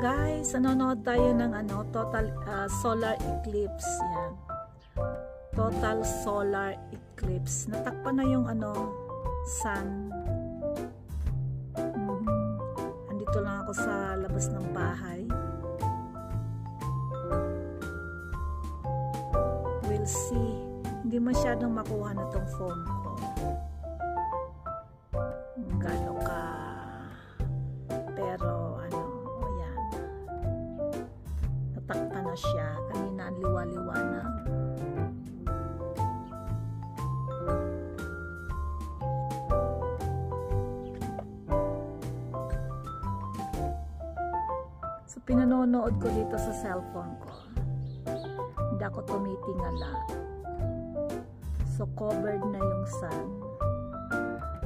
guys, nanonood tayo ng total solar eclipse. Yan. Total solar eclipse. Natakpan na yung sun. Andito lang ako sa labas ng bahay. We'll see. Hindi masyadong makuha na tong phone ko. Gano'n ka. Pero ayan. Natakpan na siya. Kanina ang liwa-liwanag. So pinanonood ko dito sa cellphone ko. Hindi ako tumitingala. So covered na yung sun.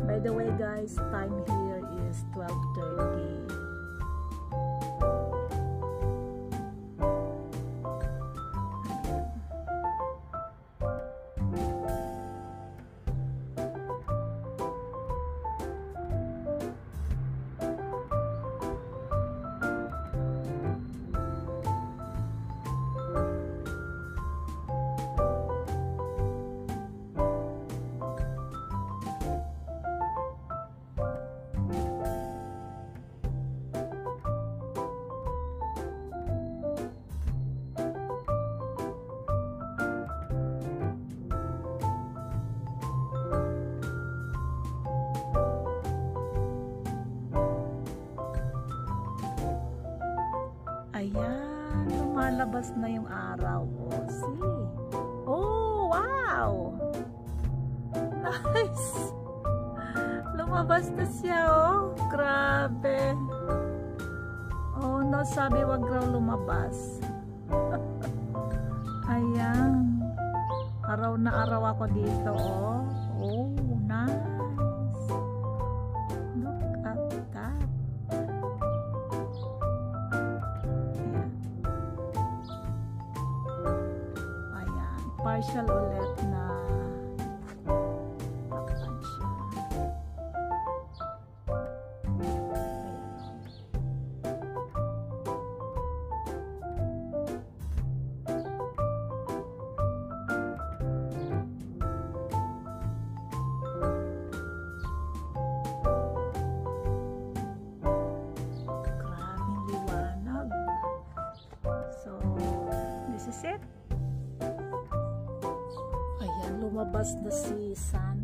By the way guys, time here is 12:30. Ayan, lumalabas na yung araw. Oh, see? Oh, wow! Nice! Lumabas na siya, oh. Grabe. Oh, no, sabi wag raw lumabas. Ayan. Araw na araw ako dito, oh. Oh, nice. Look at that. Partial ulit na takpan siya. Grabing liwanag. So, this is it. Ayan, lumabas na si sun.